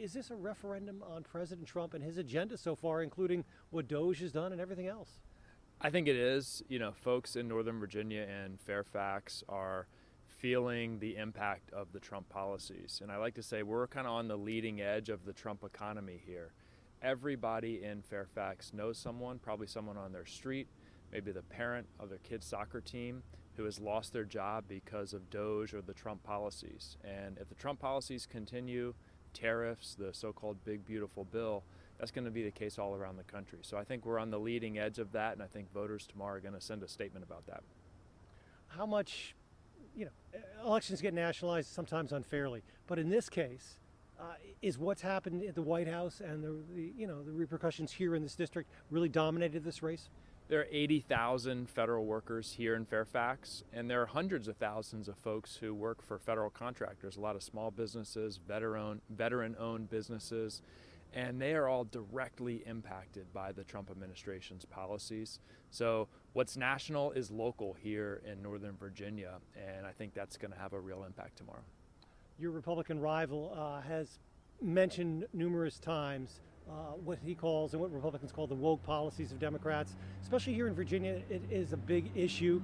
Is this a referendum on President Trump and his agenda so far, including what DOJ has done and everything else? I think it is. You know, folks in Northern Virginia and Fairfax are feeling the impact of the Trump policies. And I like to say we're kind of on the leading edge of the Trump economy here. Everybody in Fairfax knows someone, probably someone on their street, maybe the parent of their kid's soccer team who has lost their job because of DOJ or the Trump policies. And if the Trump policies continue, tariffs, the so-called big beautiful bill, that's going to be the case all around the country. So I think we're on the leading edge of that, and I think voters tomorrow are going to send a statement about that. How much, elections get nationalized sometimes unfairly, but in this case, is what's happened at the White House and the repercussions here in this district really dominated this race? There are 80,000 federal workers here in Fairfax, and there are hundreds of thousands of folks who work for federal contractors, a lot of small businesses, veteran-owned businesses, and they are all directly impacted by the Trump administration's policies. So what's national is local here in Northern Virginia, and I think that's going to have a real impact tomorrow. Your Republican rival has mentioned numerous times what he calls and what Republicans call the woke policies of Democrats. Especially here in Virginia, it is a big issue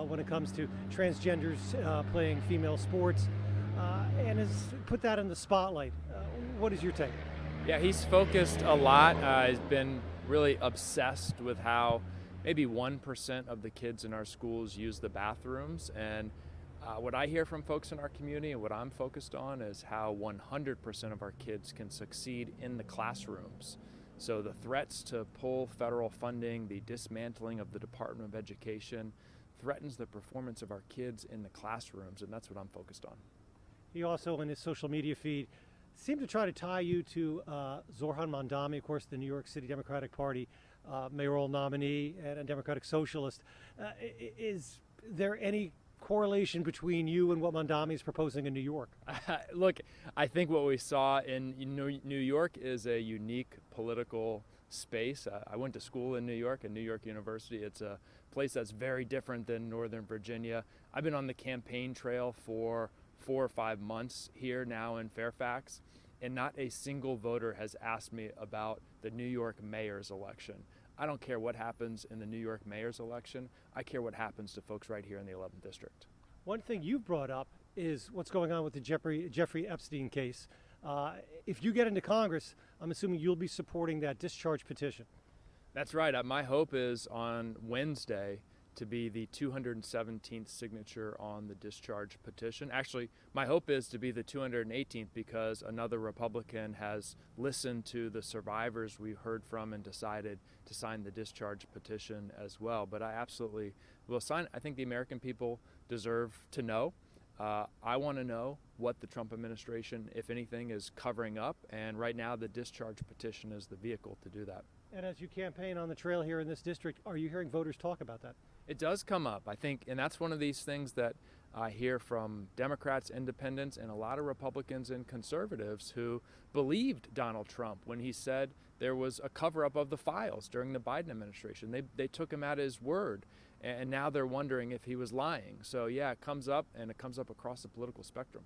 when it comes to transgenders playing female sports and has put that in the spotlight. What is your take? Yeah, he's focused a lot. He's been really obsessed with how maybe 1% of the kids in our schools use the bathrooms. And what I hear from folks in our community and what I'm focused on is how 100% of our kids can succeed in the classrooms. So the threats to pull federal funding, the dismantling of the Department of Education threatens the performance of our kids in the classrooms, and that's what I'm focused on. He also, in his social media feed, seemed to try to tie you to Zohran Mamdani, of course, the New York City Democratic Party mayoral nominee and a Democratic socialist. Is there any correlation between you and what Mamdani is proposing in New York? Look, I think what we saw in New York is a unique political space. I went to school in New York, at New York University. It's a place that's very different than Northern Virginia. I've been on the campaign trail for 4 or 5 months here now in Fairfax, and not a single voter has asked me about the New York mayor's election. I don't care what happens in the New York mayor's election. I care what happens to folks right here in the 11th district. One thing you've brought up is what's going on with the Jeffrey Epstein case. If you get into Congress, I'm assuming you'll be supporting that discharge petition. That's right. My hope is on Wednesday to be the 217th signature on the discharge petition. Actually, my hope is to be the 218th because another Republican has listened to the survivors we heard from and decided to sign the discharge petition as well. But I absolutely will sign. I think the American people deserve to know. I want to know what the Trump administration, if anything, is covering up. And right now, the discharge petition is the vehicle to do that. And as you campaign on the trail here in this district, are you hearing voters talk about that? It does come up, I think, and that's one of these things that I hear from Democrats, independents, and a lot of Republicans and conservatives who believed Donald Trump when he said there was a cover-up of the files during the Biden administration. They took him at his word, and now they're wondering if he was lying. So yeah, it comes up, and it comes up across the political spectrum.